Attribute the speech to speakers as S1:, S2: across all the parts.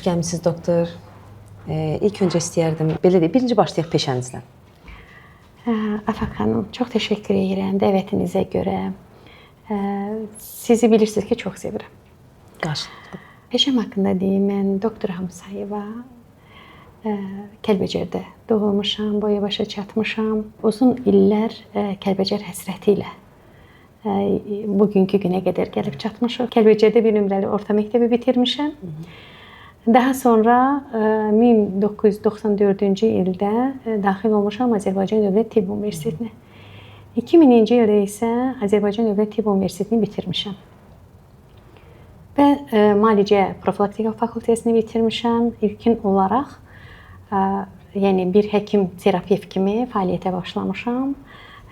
S1: gəlmisiniz doktor. İlk öncə istəyərdim, belə deyək, birinci başlayaq peşənizdən.
S2: Afaq xanım, çox təşəkkür edirəm dəvətinizə görə. Sizi bilirsiniz ki, çox sevirəm.
S1: Qarşılıqlı.
S2: Peşəm haqqında deyim, mən doktor Hamısayeva, Kəlbəcərdə doğulmuşam, boya başa çatmışam. Uzun illər Kəlbəcər həsrəti ilə bugünkü günə qədər gəlib çatmışam. Kəlbəcərdə 1 nömrəli orta məktəbi bitirmişəm. Daha sonra 1994-cü ildə daxil olmuşam Azərbaycan Dövlət Tibb Universitetinə. 2000-ci ildə isə Azərbaycan Dövlət Tibb Universitetini bitirmişəm. Və müalicə profilaktika fakültəsini bitirmişəm. İlkin olaraq yəni bir həkim terapevt kimi fəaliyyətə başlamışam.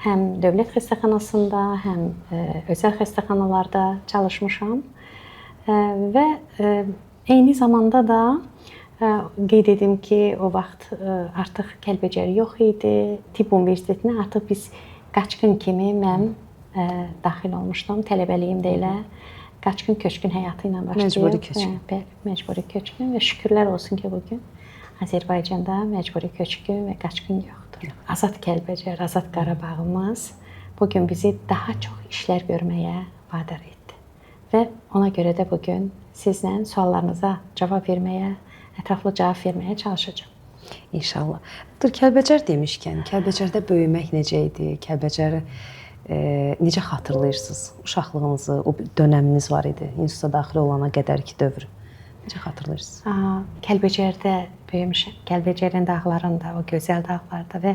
S2: Həm dövlət xəstəxanasında, həm özəl xəstəxanalarda çalışmışam. Və eyni zamanda da qeyd edim ki, o vaxt artıq Kəlbəcər yox idi. Tibb Universitetinə artıq biz qaçqın kimi mən daxil olmuşdum. Tələbəliyimdə elə qaçqın köçkün həyatı ilə başlayıb.
S1: Məcburi köçkün.
S2: Bəli, məcburi köçkün və şükürlər olsun ki, bugün Azərbaycanda məcburi köçkün və qaçqın yoxdur. Azad Kəlbəcər, azad Qarabağımız bugün bizi daha çox işlər görməyə vadar etdi. Və ona görə də bugün sizlə suallarınıza cavab verməyə, ətraflı cavab verməyə çalışacağam.
S1: İnşallah. Kəlbəcər demişkən, Kəlbəcərdə böyümək necə idi? Kəlbəcəri necə xatırlayırsınız? Uşaqlığınızı, o dönəminiz var idi, instituta daxil olana qədərki dövr. Necə xatırlayırsınız?
S2: Kəlbəcərdə böyümüşəm. Kəlbəcərin dağlarında, o gözəl dağlarda və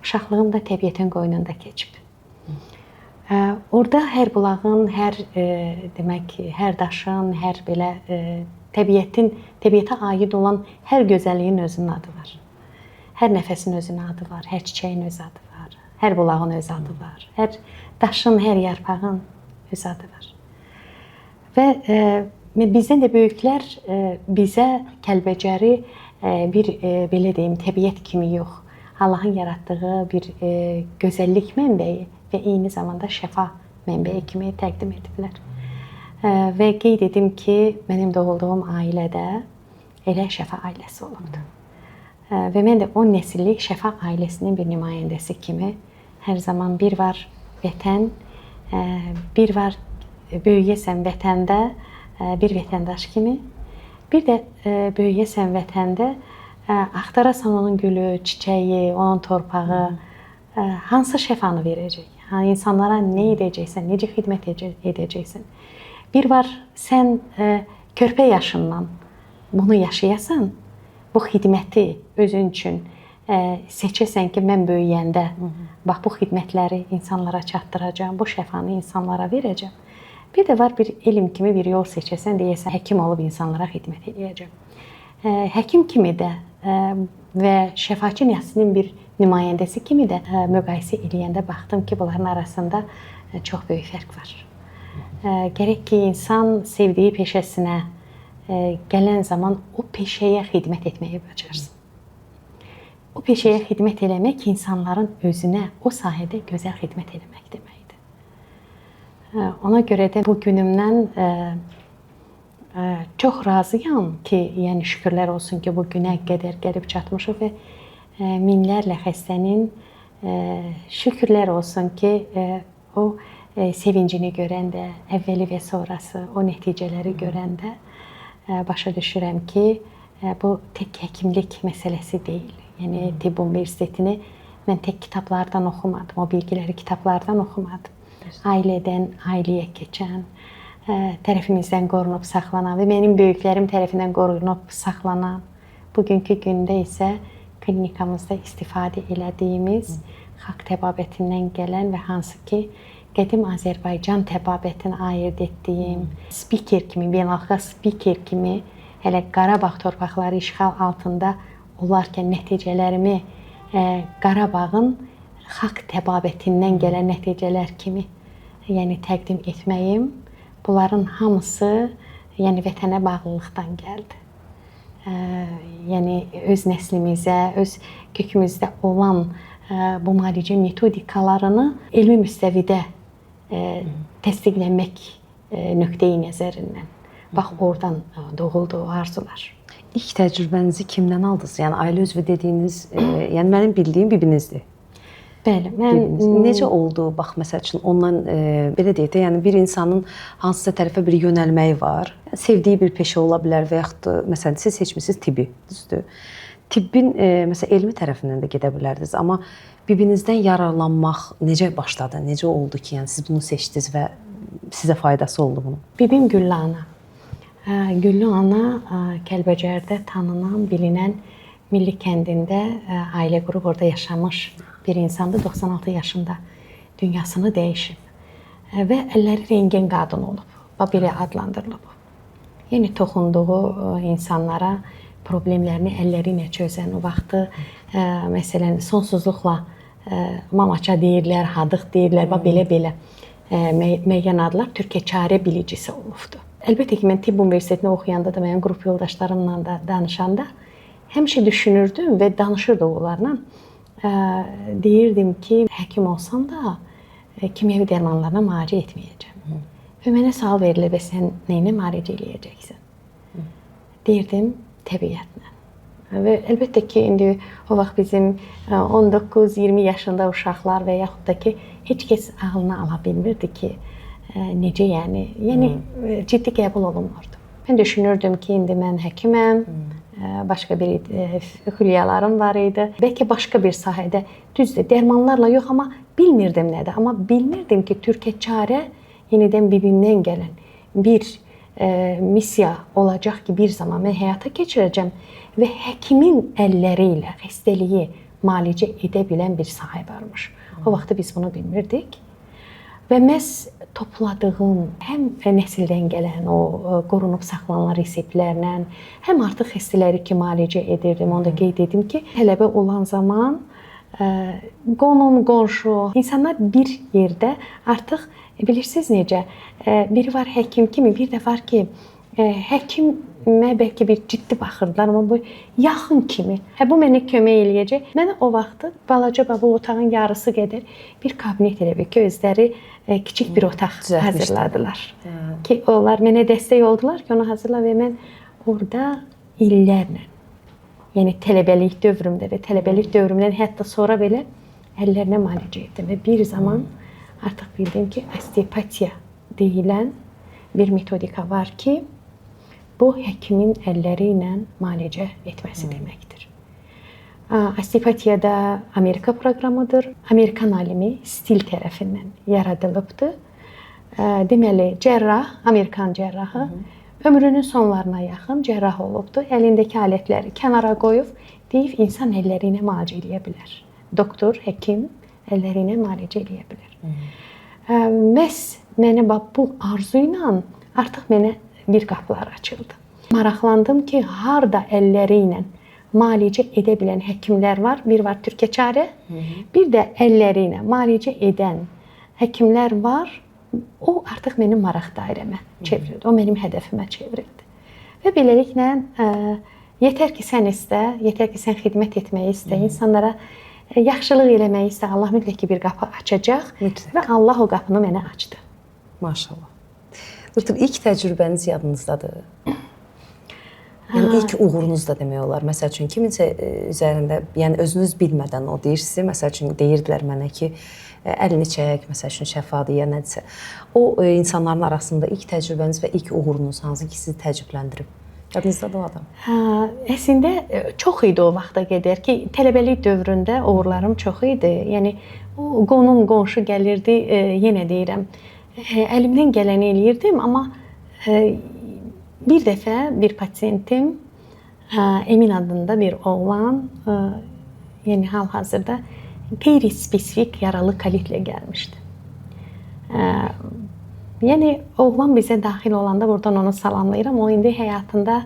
S2: uşaqlığım da təbiətin qoynunda keçib. Orada hər bulağın, hər demək, hər daşın, hər belə təbiətə aid olan hər gözəlliyin özünün adı var. Hər nəfəsin özünün adı var, hər çiçəyin öz adı var, hər bulağın öz adı var, hər daşın, hər yarpağın öz adı var. Və bizdən də böyüklər bizə Kəlbəcəri bir belə deyim, təbiət kimi yox, Allahın yaratdığı bir gözəllik mənbəyi və eyni zamanda şəfa mənbəyi kimi təqdim ediblər. Və qeyd edim ki, mənim doğulduğum ailədə elə şəfa ailəsi olubdu. Və mən də 10 nəsillik şəfa ailəsinin bir nümayəndəsi kimi hər zaman bir var vətən, bir var böyüyəsən vətəndə, bir vətəndaş kimi, bir də böyüyəsən vətəndə, axtarasan onun gülü, çiçəyi, onun torpağı, hansı şəfanı verəcək? İnsanlara nə edəcəksən, necə xidmət edəcəksən? Bir var, sən körpə yaşından bunu yaşayasan, bu xidməti özün üçün seçəsən ki, mən böyüyəndə bax, bu xidmətləri insanlara çatdıracağam, bu şəfanı insanlara verəcəm. Bir də var, bir elm kimi bir yol seçəsən, deyəsən, həkim olub insanlara xidmət edəcəm. Həkim kimi də və şəfaçı nəslinin bir nümayəndəsi kimi də müqayisə edəndə baxdım ki, bunların arasında çox böyük fərq var. Gərək ki, insan sevdiyi peşəsinə gələn zaman o peşəyə xidmət etməyi bacarsın. O peşəyə xidmət eləmək insanların özünə o sahədə gözəl xidmət eləmək deməkdir. Ona görə də bu günümdən çox razıyam ki, yəni şükürlər olsun ki, bu günə qədər gəlib çatmışıq və minlərlə xəstənin şükürlər olsun ki, o sevincini görəndə, əvvəli və sonrası o nəticələri görəndə başa düşürəm ki, bu tək həkimlik məsələsi deyil. Yəni Tibb Universitetini mən tək kitablardan oxumadım, o bilgiləri kitablardan oxumadım. Ailədən ailəyə keçən, tərəfimizdən qorunub saxlanan və mənim böyüklərim tərəfindən qorunub saxlanan, bugünkü gündə isə klinikamızda istifadə elədiyimiz xalq təbabətindən gələn və hansı ki, qədim Azərbaycan təbabətini ayırd etdiyim spiker kimi, beynəlxalq spiker kimi hələ Qarabağ torpaqları işğal altında olarkən nəticələrimi Qarabağın xalq təbabətindən gələn nəticələr kimi yəni təqdim etməyim, bunların hamısı yəni vətənə bağlılıqdan gəldi. Yəni öz nəslimizə, öz kökümüzdə olan bu müalicə metodikalarını elmi müstəvidə təsdiqlənmək nöqteyi nəzərindən. Bax, oradan doğuldu o arzular.
S1: İlk təcrübənizi kimdən aldınız? Yəni ailə üzvü dediyiniz, yəni mənim bildiyim bibinizdir.
S2: Bəli, mən
S1: Necə oldu? Bax məsəl üçün ondan belə deyək də, yəni bir insanın hansısa tərəfə bir yönəlməyi var. Yəni, sevdiyi bir peşə ola bilər və yaxud da məsələn siz seçmisiniz tibbi, düzdür? Tibbin məsələn elmi tərəfindən də gedə bilərdiniz, amma bibinizdən yararlanmaq necə başladı? Necə oldu ki, yəni siz bunu seçdiniz və sizə faydası oldu bunun?
S2: bibim Güllü ana. Güllü ana Kəlbəcərdə tanınan, bilinən Milli kəndində ailə qurub orada yaşamış bir insandır. 96 yaşında dünyasını dəyişib və əlləri rengin qadın olub. Belə adlandırılıb. Yəni toxunduğu insanlara problemlərini əlləri ilə çözən o vaxtı məsələn sonsuzluqla mamaça deyirlər, hadıq deyirlər, belə müəyyən adlar Türkiyə çarə bilicisi olubdu. Əlbəttə ki, mən tibb universitetini oxuyanda da mənim qrup yoldaşlarımla da danışanda həmişə düşünürdüm və danışırdım onlarla. Deyirdim ki, həkim olsam da kimyəvi dərmanlarına müalicə etməyəcəm. Və mənə sual verilir, və sən nəyinə müalicə eləyəcəksən? Deyirdim, təbiətlə. Və əlbəttə ki, indi o vaxt bizim 19-20 yaşında uşaqlar və yaxud da ki, heç kəs ağlına ala bilmirdi ki, necə yəni ciddi qəbul olunmurdu. Mən düşünürdüm ki, indi mən həkiməm, başqa bir xülyalarım var idi. Bəlkə başqa bir sahədə, düzdür, dərmanlarla yox, amma bilmirdim nədir. Amma bilmirdim ki, Türkiyə çarə yenidən bibimdən gələn bir missiya olacaq ki, bir zaman mən həyata keçirəcəm və həkimin əlləri ilə xəstəliyi müalicə edə bilən bir sahə varmış. O vaxtda biz bunu bilmirdik. Və məhz topladığım həm nəsildən gələn o qorunub saxlanılan reseptlərlə, həm artıq xəstələri ki, müalicə edirdim. Onu da qeyd edim ki, tələbə olan zaman qonum, qonşu, insanlar bir yerdə artıq bilirsiniz necə, biri var həkim kimi, bir də var ki, həkimə bəlkə bir ciddi baxırdılar, amma bu yaxın kimi. Bu mənə kömək eləyəcək. Mənə o vaxtı balaca bu otağın yarısı qədər bir kabinet elə bir ki, özləri kiçik bir otaq hazırladılar. Ki onlar mənə dəstək oldular ki, onu hazırla və mən orada illərlə, yəni tələbəlik dövrümdə və tələbəlik dövrümdən hətta sonra belə əllərinə müalicə etdim və bir zaman artıq bildim ki, osteopatiya deyilən bir metodika var ki, bu həkimin əlləri ilə müalicə etməsi deməkdir. Osteopatiyada Amerika proqramıdır. Amerikan alimi Stil tərəfindən yaradılıbdır. Deməli, cərrah, Amerikan cərrahı ömrünün sonlarına yaxın cərrah olubdur. Əlindəki alətləri kənara qoyub, deyib insan əlləri ilə müalicə edə bilər. Doktor, həkim əlləri ilə müalicə edə bilər. Məhz mənə bu arzu ilə artıq mənə bir qapılar açıldı. Maraqlandım ki, harda əlləri ilə müalicə edə bilən həkimlər var. Bir var Türkiyə çarə, bir də əlləri ilə müalicə edən həkimlər var. O artıq mənim maraq dairəmə çevrildi. O mənim hədəfimə çevrildi. Və beləliklə, yetər ki sən istə, yetər ki sən xidmət etməyi istə, insanlara yaxşılıq eləməyi istə, Allah mütləq ki bir qapı açacaq və Allah o qapını mənə açdı.
S1: Maşallah. Doktor, ilk təcrübəniz yadınızdadır? Yəni ilk uğurunuz da demək olar. Məsəl üçün kiminsə üzərində, yəni özünüz bilmədən o deyirsiniz, məsəl üçün deyirdilər mənə ki, əlini çək, məsəl üçün şəfadır ya nədirsə. O insanların arasında ilk təcrübəniz və ilk uğurunuz hansı ki sizi təəccübləndirib? Yadınızdadır o adam?
S2: Əslində çox idi o vaxta qədər ki, tələbəlik dövründə uğurlarım çox idi. Yəni o qonum, qonşu gəlirdi, yenə deyirəm, əlimdən gələni eləyirdim, amma bir dəfə bir pasiyentim, Emin adında bir oğlan, yəni hal-hazırda qeyri-spesifik yaralı kolitlə gəlmişdi. Yəni oğlan bizə daxil olanda buradan onu salamlayıram. O indi həyatında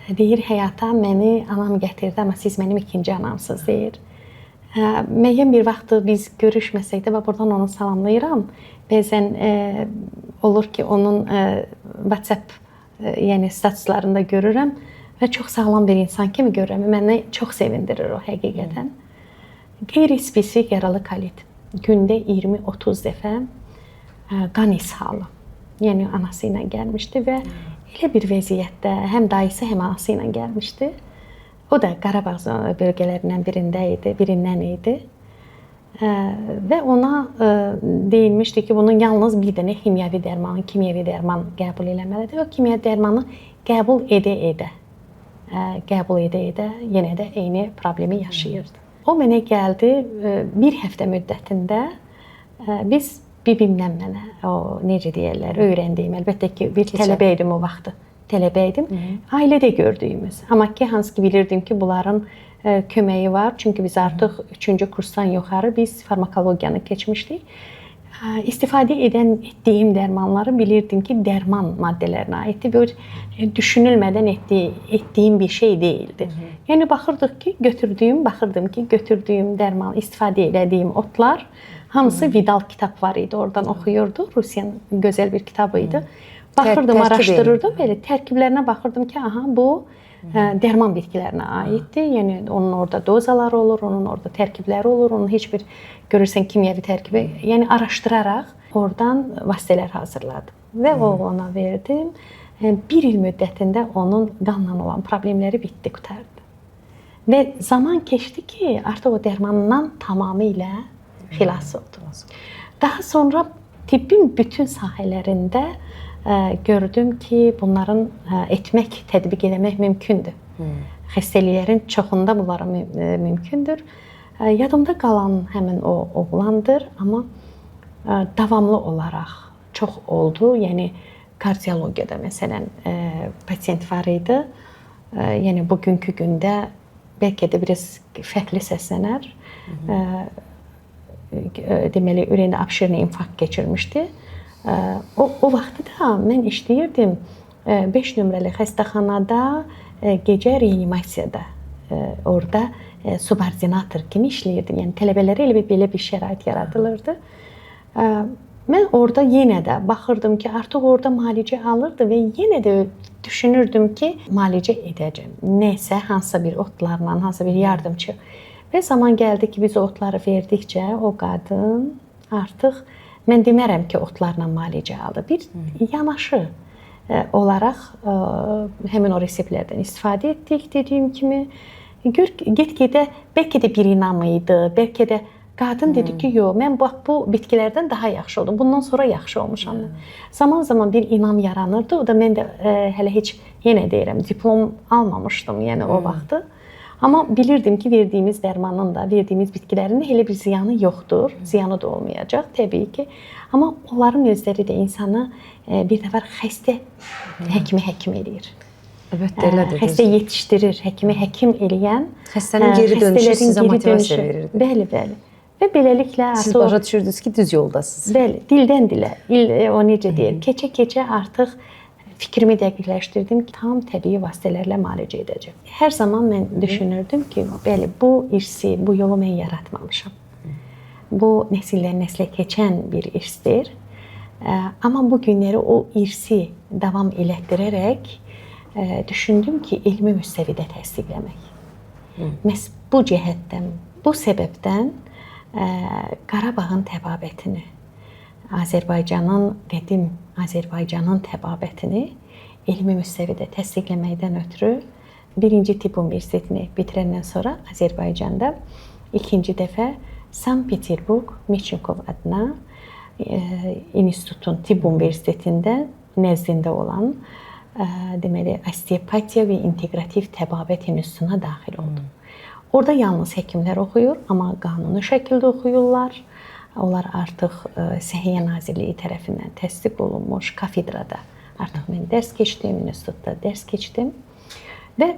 S2: deyir, həyata məni anam gətirdi, amma siz mənim ikinci anamsınız deyir. Müəyyən bir vaxt biz görüşməsək də və buradan onu salamlayıram. Bəzən olur ki, onun WhatsApp yəni statuslarında görürəm və çox sağlam bir insan kimi görürəm. Məni çox sevindirir o həqiqətən. Qeyri-spesifik yaralı kolit. Gündə 20-30 dəfə qan ishalı. Yəni anası ilə gəlmişdi və elə bir vəziyyətdə həm dayısı, həm anası ilə gəlmişdi. O da Qarabağ bölgələrindən birindən idi. Və ona deyilmişdi ki, bunun yalnız bir dənə kimyəvi dərman qəbul eləməlidir. O kimyəvi dərmanı qəbul edə yenə də eyni problemi yaşayırdı. O mənə gəldi, bir həftə müddətində biz bibimlə mənə, o necə deyirlər, öyrəndiyim, əlbəttə ki, bir tələbə idim o vaxtı. Tələbə idim. Ailədə gördüyümüz. Amma ki, hansı ki bilirdim ki, bunların köməyi var. Çünki biz artıq 3-cü kursdan yuxarı biz farmakologiyanı keçmişdik. İstifadə etdiyim dərmanları bilirdim ki, dərman maddələrinə aiddir. Bir düşünülmədən etdiyim bir şey deyildi. Yəni baxırdım ki, götürdüyüm dərman, istifadə etdiyim otlar hamısı Vidal kitab var idi. Oradan oxuyurdu. Rusiyanın gözəl bir kitabı idi. Baxırdım, araşdırırdım, belə tərkiblərinə baxırdım ki, aha bu dərman bitkilərinə aiddir. Yəni onun orada dozaları olur, onun orada tərkibləri olur, onun heç bir görürsən kimyəvi tərkibi. Yəni araşdıraraq oradan vasitələr hazırladım və oğlana verdim. Bir il müddətində onun qanla olan problemləri bitdi, qurtardı. Və zaman keçdi ki, artıq o dərmandan tamamilə xilas oldu. Daha sonra tibbin bütün sahələrində gördüm ki, bunların etmək, tətbiq eləmək mümkündür. Xəstəliklərin çoxunda bunlara mümkündür. Yadımda qalan həmin o oğlandır, amma davamlı olaraq çox oldu. Yəni kardiologiyada məsələn pasient var idi. Yəni bugünkü gündə bəlkə də biraz fərqli səslənər. Deməli ürəyində обширный infarkt keçirmişdi. O vaxtı da mən işləyirdim 5 nömrəli xəstəxanada gecə reanimasiyada. Orada subordinator kimi işləyirdim. Yəni tələbələrə elə belə bir şərait yaradılırdı. Mən orada yenə də baxırdım ki, artıq orada müalicə alırdı və yenə də düşünürdüm ki, müalicə edəcəm. Nəsə, hansısa bir otlarla, hansısa bir yardımçı. Və zaman gəldi ki, biz otları verdikcə o qadın artıq, mən demərəm ki, otlarla müalicə aldı. Bir yanaşı olaraq həmin o reseptlərdən istifadə etdik, dediyim kimi. Get-gedə, bəlkə də bir inamı idi, bəlkə də qadın dedi ki, yox, mən bu bitkilərdən daha yaxşı oldum, bundan sonra yaxşı olmuşam. Zaman-zaman bir inam yaranırdı, o da mən də hələ heç, yenə deyirəm, diplom almamışdım, yəni o vaxtı. Amma bilirdim ki, verdiyimiz dərmanın da, verdiyimiz bitkilərin də elə bir ziyanı yoxdur, ziyanı da olmayacaq təbii ki. Amma onların özləri də insanı bir dəfə xəstə həkim eləyir.
S1: Əlbəttə elədir.
S2: Xəstə yetişdirir, həkimi həkim eləyən.
S1: Xəstənin geri dönüşü sizə motivasiya verirdi.
S2: Bəli, bəli. Və beləliklə
S1: siz başa düşürdünüz ki, düz yoldasınız.
S2: Bəli, dildən dilə, o necə deyir, keçə-keçə artıq fikrimi dəqiqləşdirdim ki, tam təbii vasitələrlə müalicə edəcəm. Hər zaman mən düşünürdüm ki, bəli, bu irsi, bu yolu mən yaratmamışam. Bu nəsildən nəslə keçən bir irsdir. Amma bu günləri o irsi davam elətdirərək düşündüm ki, elmi müstəvidə təsdiqləmək. Məhz bu cəhətdən, bu səbəbdən Qarabağın təbabətini, qədim Azərbaycanın təbabətini elmi müstəvidə təsdiqləməkdən ötürü 1-ci tibb universitetini bitirəndən sonra Azərbaycanda ikinci dəfə Sankt-Peterburg Meçenkov adına institutun tibb universitetində nəzdində olan deməli osteopatiya və inteqrativ təbabət institutuna daxil oldum. Orada yalnız həkimlər oxuyur, amma qanuni şəkildə oxuyurlar. Onlar artıq Səhiyyə Nazirliyi tərəfindən təsdiq olunmuş kafedrada artıq mən dərs keçdim, institutda dərs keçdim. Və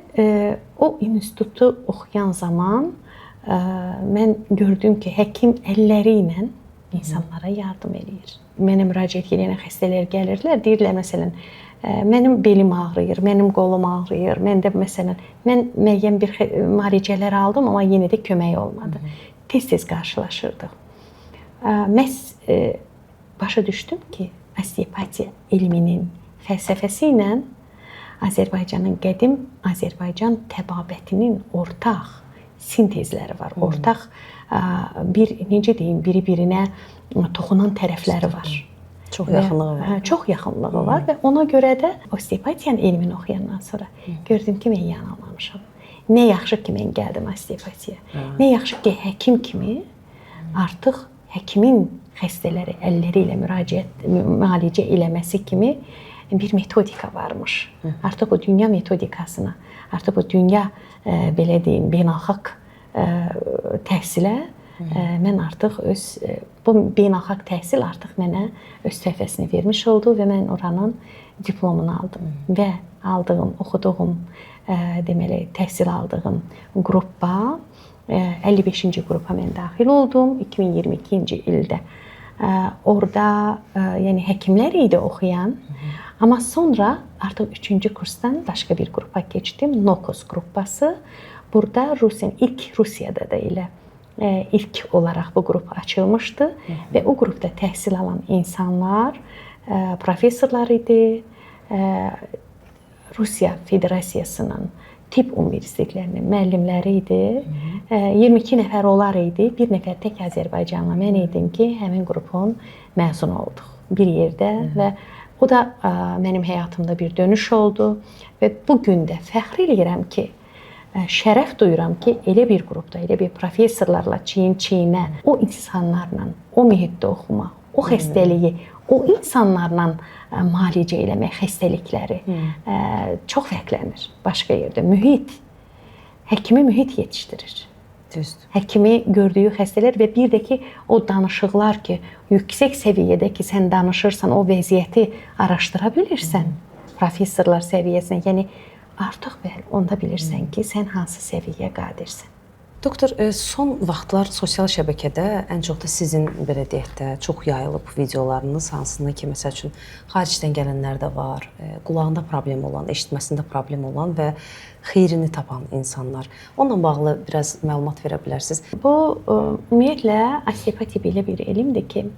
S2: o institutu oxuyan zaman mən gördüm ki, həkim əlləri ilə insanlara yardım eləyir. Mənə müraciət edən xəstələr gəlirdilər, deyirlər məsələn, mənim belim ağrıyır, mənim qolum ağrıyır, məndə məsələn, mən müəyyən bir müalicələr aldım, amma yenə də kömək olmadı. Tez-tez qarşılaşırdıq. Məhz başa düşdüm ki, osteopatiya elminin fəlsəfəsi ilə Azərbaycanın qədim Azərbaycan təbabətinin ortaq sintezləri var. Ortaq bir necə deyim, biri-birinə toxunan tərəfləri var.
S1: Çox yaxınlığı var.
S2: Çox yaxınlığı var və ona görə də osteopatiyanın elmini oxuyandan sonra gördüm ki, mən yanılmamışam. Nə yaxşı ki, mən gəldim osteopatiyaya. Nə yaxşı ki, həkim kimi artıq həkimin xəstələri əlləri ilə müalicə eləməsi kimi bir metodika varmış. Artıq o dünya metodikasına, artıq o dünya belə deyim, beynəlxalq təhsilə mən artıq bu beynəlxalq təhsil artıq mənə öz töhfəsini vermiş oldu və mən oranın diplomunu aldım və aldığım, oxuduğum, deməli, təhsil aldığım qrupa 55-ci qrupa mən daxil oldum 2022-ci ildə. Orada yəni həkimlər idi oxuyan, amma sonra artıq 3-cü kursdan başqa bir qrupa keçdim, Nokos qrupası. Burada ilk Rusiyada da elə ilk olaraq bu qrup açılmışdı və o qrupda təhsil alan insanlar professorlar idi. Rusiya Federasiyasının tibb universitetlərinin müəllimləri idi. 22 nəfər onlar idi. Bir nəfər tək Azərbaycanlı mən idim ki, həmin qrupun məzunu olduq bir yerdə və o da mənim həyatımda bir dönüş oldu və bu gün də fəxr edirəm ki, şərəf duyuram ki, elə bir qrupda, elə bir professorlarla çiyin-çiyinə o insanlarla, o mühitdə oxumaq, o xəstəliyi, o insanlarla müalicə eləmək, xəstəlikləri çox fərqlənir başqa yerdə. Mühit, həkimi mühit yetişdirir.
S1: Düzdür.
S2: Həkimi gördüyü xəstələr və bir də ki, o danışıqlar ki, yüksək səviyyədə ki, sən danışırsan, o vəziyyəti araşdıra bilirsən, professorlar səviyyəsinə, yəni artıq onda bilirsən ki, sən hansı səviyyəyə qadirsən.
S1: Doktor, son vaxtlar sosial şəbəkədə ən çox da sizin belə deyək də çox yayılıb videolarınız, hansında ki, məsəl üçün xaricdən gələnlər də var, qulağında problem olan, eşitməsində problem olan və xeyrini tapan insanlar. Onunla bağlı biraz məlumat verə bilərsiniz.
S2: Bu ümumiyyətlə osteopatiya belə bir elmdir ki,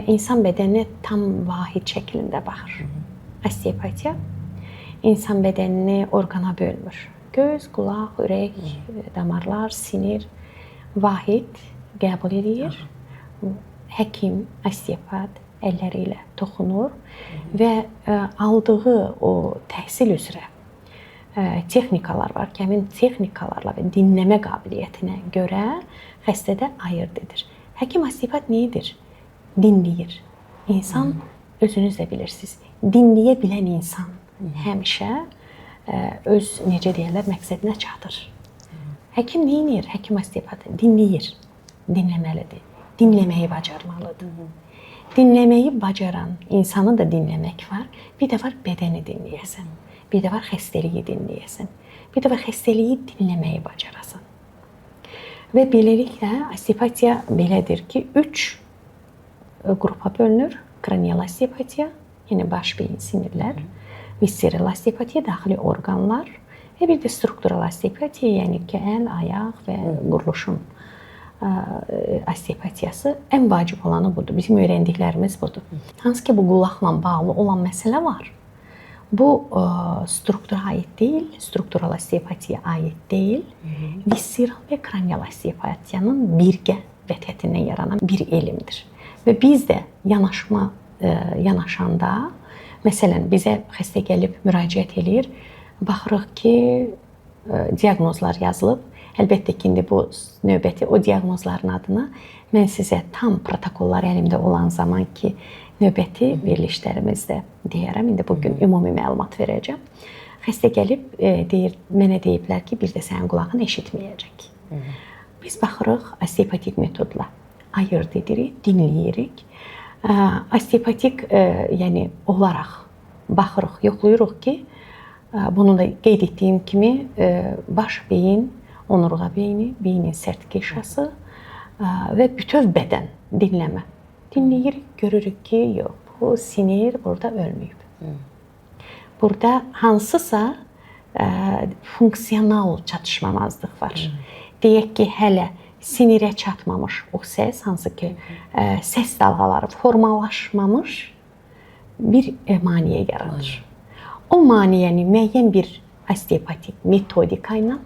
S2: insan bədəninə tam vahid şəklində baxır. Osteopatiya insan bədənini orqana bölmür. Göz, qulaq, ürək, damarlar, sinir vahid qəbul edir. Həkim, osteopat əlləri ilə toxunur və aldığı o təhsil üzrə texnikalar var ki, həmin texnikalarla və dinləmə qabiliyyətinə görə xəstədə ayırd edir. Həkim, osteopat nə edir? Dinləyir. İnsan, özünüz də bilirsiniz, dinləyə bilən insan həmişə öz, necə deyirlər, məqsədinə çatır. Həkim nə edir? Həkim osteopat dinləyir, dinləməlidir, dinləməyi bacarmalıdır. Dinləməyi bacaran insanı da dinləmək var, bir də var bədəni dinləyəsən, bir də var xəstəliyi dinləyəsən, bir də var xəstəliyi dinləməyi bacarasan. Və beləliklə, osteopatiya belədir ki, 3 qrupa bölünür. Kranial osteopatiya, yəni baş, beyin, sinirlər. Visceral osteopatiya, daxili orqanlar və bir də struktural osteopatiya, yəni ki, əl, ayaq və quruluşun osteopatiyası ən vacib olanı budur. Bizim öyrəndiklərimiz budur. Hansı ki, bu qulaqla bağlı olan məsələ var. Bu struktura aid deyil, struktural osteopatiya aid deyil. Visceral və kranial osteopatiyanın birgə vəhdətindən yaranan bir elmdir. Və biz də yanaşanda, məsələn, bizə xəstə gəlib müraciət eləyir, baxırıq ki, diaqnozlar yazılıb. Əlbəttə ki, indi bu növbəti o diaqnozların adına mən sizə tam protokollar əlimdə olan zaman ki, növbəti verilişlərimizdə deyərəm. İndi bugün ümumi məlumat verəcəm. Xəstə gəlib mənə deyiblər ki, bir də sənin qulağın eşitməyəcək. Biz baxırıq osteopatik metodla ayırd edirik, dinləyirik. Osteopatik yəni olaraq baxırıq, yoxlayırıq ki, bunu da qeyd etdiyim kimi baş, beyin, onurğa beyni, beynin sərt qişası və bütöv bədən dinləmə. Dinləyirik, görürük ki, yox, bu sinir burada ölməyib. Burada hansısa funksional çatışmamazlıq var. Deyək ki, hələ sinirə çatmamış o səs, hansı ki, səs dalğaları formalaşmamış bir maneə yaradır. O maneəni müəyyən bir osteopatik metodika ilə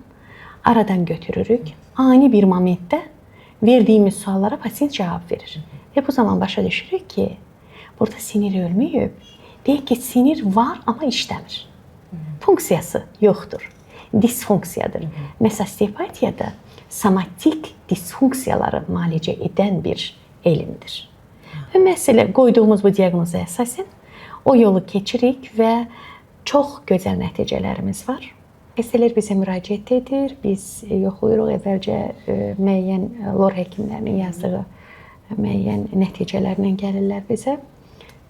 S2: aradan götürürük. Ani bir momentdə verdiyimiz suallara pasient cavab verir. Və bu zaman başa düşürük ki, burada sinir ölməyib. Deyək ki, sinir var, amma işləmir. Funksiyası yoxdur. Disfunksiyadır. Məsələn, osteopatiyada somatik disfunksiyaları müalicə edən bir elmdir. Və məsələ qoyduğumuz bu diaqnoza əsasən o yolu keçirik və çox gözəl nəticələrimiz var. Xəstələr bizə müraciət edir, biz yoxlayırıq. Əvvəlcə müəyyən lor həkimlərinin yazdığı müəyyən nəticələrlə gəlirlər bizə.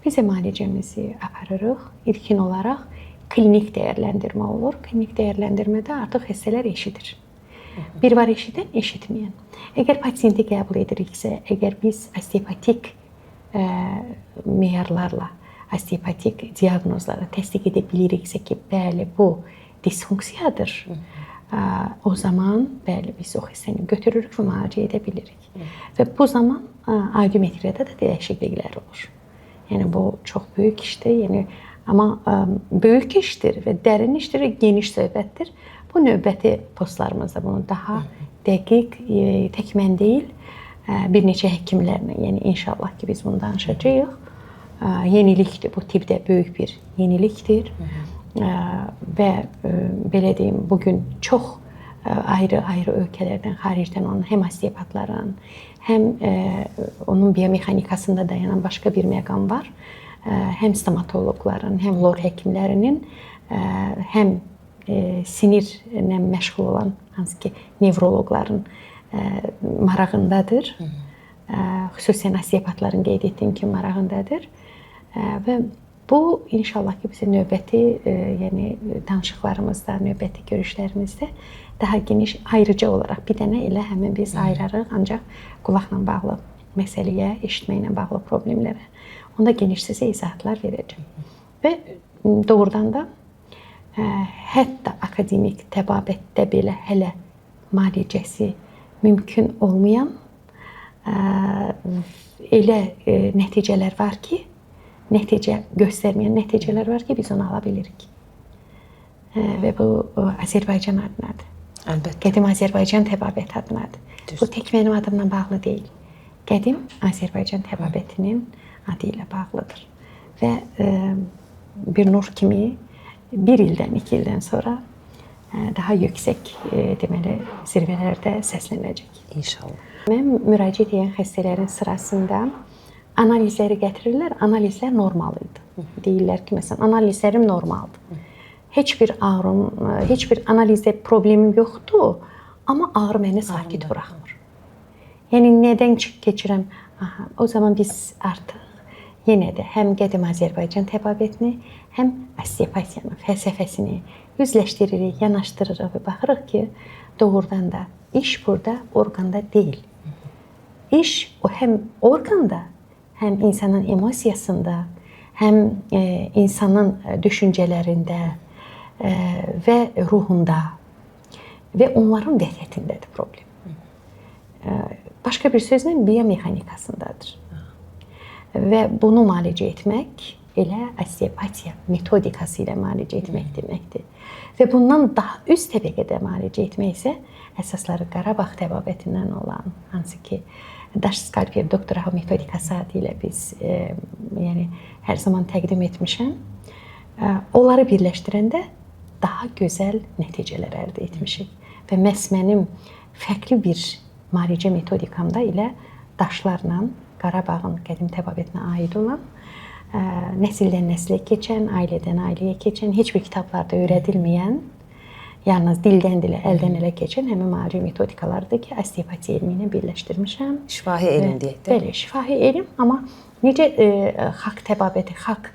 S2: Biz müalicəmizi aparırıq. İlkin olaraq klinik dəyərləndirmə olur. Klinik dəyərləndirmədə artıq xəstələr eşidir. Bir var eşidən, eşitməyən. Əgər pasiyenti qəbul ediriksə, əgər biz osteopatik meyarlarla, osteopatik diaqnozları təsdiq edə biliriksə ki, bəli, bu disfunksiyadır, o zaman bəli, biz o xəstəni götürürük və müalicə edə bilirik. Və bu zaman audiometriyada da dəyişikliklər olur. Yəni, bu çox böyük işdir. Amma böyük işdir və dərin işdir və geniş söhbətdir. Bu növbəti postlarımızda bunu daha dəqiq, tək mən deyil, bir neçə həkimlərlə, yəni inşallah ki, biz bunu danışacağıq. Yenilikdir, bu tipdə böyük bir yenilikdir. Və belə deyim, bugün çox ayrı-ayrı ölkələrdən, xaricdən olan həm osteopatların, həm onun biomexanikasında dayanan başqa bir məqam var. Həm stomatoloqların, həm lor həkimlərinin, həm sinirlə məşğul olan hansı ki, nevroloqların marağındadır. Xüsusən osteopatların qeyd etdiyim kimi marağındadır. Və bu inşallah ki, bizə növbəti danışıqlarımızda, növbəti görüşlərimizdə daha geniş, ayrıca olaraq bir dənə elə həmin biz ayırarıq, ancaq qulaqla bağlı məsələyə, eşitməklə bağlı problemlərə. Onda geniş sizə izahatlar verəcəm. Və doğrudan da hətta akademik təbabətdə belə hələ müalicəsi mümkün olmayan elə nəticələr var ki, nəticə göstərməyən nəticələr var ki, biz onu ala bilirik. Və bu Azərbaycan adınadır.
S1: Əlbəttə.
S2: Qədim Azərbaycan təbabət adınadır. Bu tək mənim adımla bağlı deyil. Qədim Azərbaycan təbabətinin adı ilə bağlıdır. Və bir nur kimi bir ildən, 2 ildən sonra daha yüksək deməli zirvələrdə səslənəcək.
S1: İnşallah.
S2: Mən müraciət edən xəstələrin sırasında analizləri gətirirlər, analizlər normal idi. Deyirlər ki, məsələn, analizlərim normaldır. Heç bir ağrım, heç bir analizdə problemim yoxdur, amma ağrı məni sakit buraxmır. Yəni, nədən keçirəm? O zaman biz artıq yenə də həm qədim Azərbaycan təbabətini, həm osteopatiyanın fəlsəfəsini üzləşdiririk, yanaşdırırıq və baxırıq ki, doğrudan da iş burada orqanda deyil. İş o həm orqanda, həm insanın emosiyasında, həm insanın düşüncələrində və ruhunda və onların vəziyyətindədir problem. Başqa bir sözlə biomexanikasındadır. Və bunu müalicə etmək elə osteopatiya metodikası ilə müalicə etmək deməkdir. Və bundan daha üst təbəqədə müalicə etmək isə əsasları Qarabağ təbabətindən olan, hansı ki, daş skalpel doktoralı metodikası adı ilə biz hər zaman təqdim etmişəm. Onları birləşdirəndə daha gözəl nəticələr əldə etmişik. Və məhz mənim fərqli bir müalicə metodikamda ilə daşlarla Qarabağın qədim təbabətinə aid olan, nəsildən nəslə keçən, ailədən ailəyə keçən, heç bir kitablarda öyrədilməyən, yalnız dildən dilə, əldən ələ keçən həmin müalicə metodikalarıdır ki, osteopatiya elmi ilə birləşdirmişəm.
S1: Şifahi elm deyək də.
S2: Bəli, şifahi elm, amma necə xalq təbabəti, xalq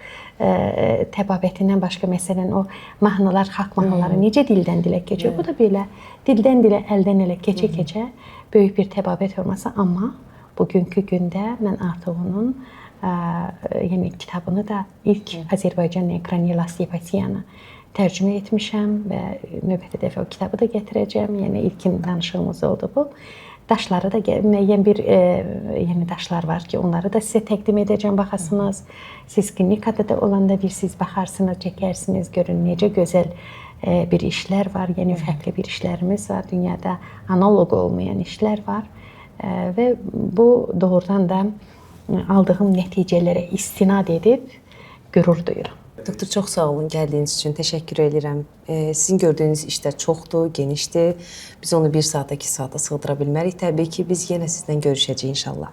S2: təbabətindən başqa məsələn o mahnılar, xalq mahnıları necə dildən dilə keçir? Bu da belə dildən dilə, əldən ələ keçə-keçə böyük bir təbabət olması, amma bugünkü gündə mən artıq onun kitabını da ilk Azərbaycan ekraniyel osteopatiyanı tərcümə etmişəm və növbəti dəfə o kitabı da gətirəcəm. Yəni ilkin danışığımız oldu bu. Daşları da müəyyən bir daşlar var ki, onları da sizə təqdim edəcəm, baxasınız. Siz klinikada da olanda bir siz baxarsınız, çəkərsiniz, görün necə gözəl bir işlər var. Yəni fərqli bir işlərimiz var. Dünyada analoq olmayan işlər var. Və bu doğrudan da aldığım nəticələrə istinad edib qürur duyuram.
S1: Doktor, çox sağ olun gəldiyiniz üçün. Təşəkkür edirəm. Sizin gördüyünüz işlər çoxdur, genişdir. Biz onu 1 saata, 2 saata sığdıra bilmərik. Təbii ki, biz yenə sizlə görüşəcəyik inşallah.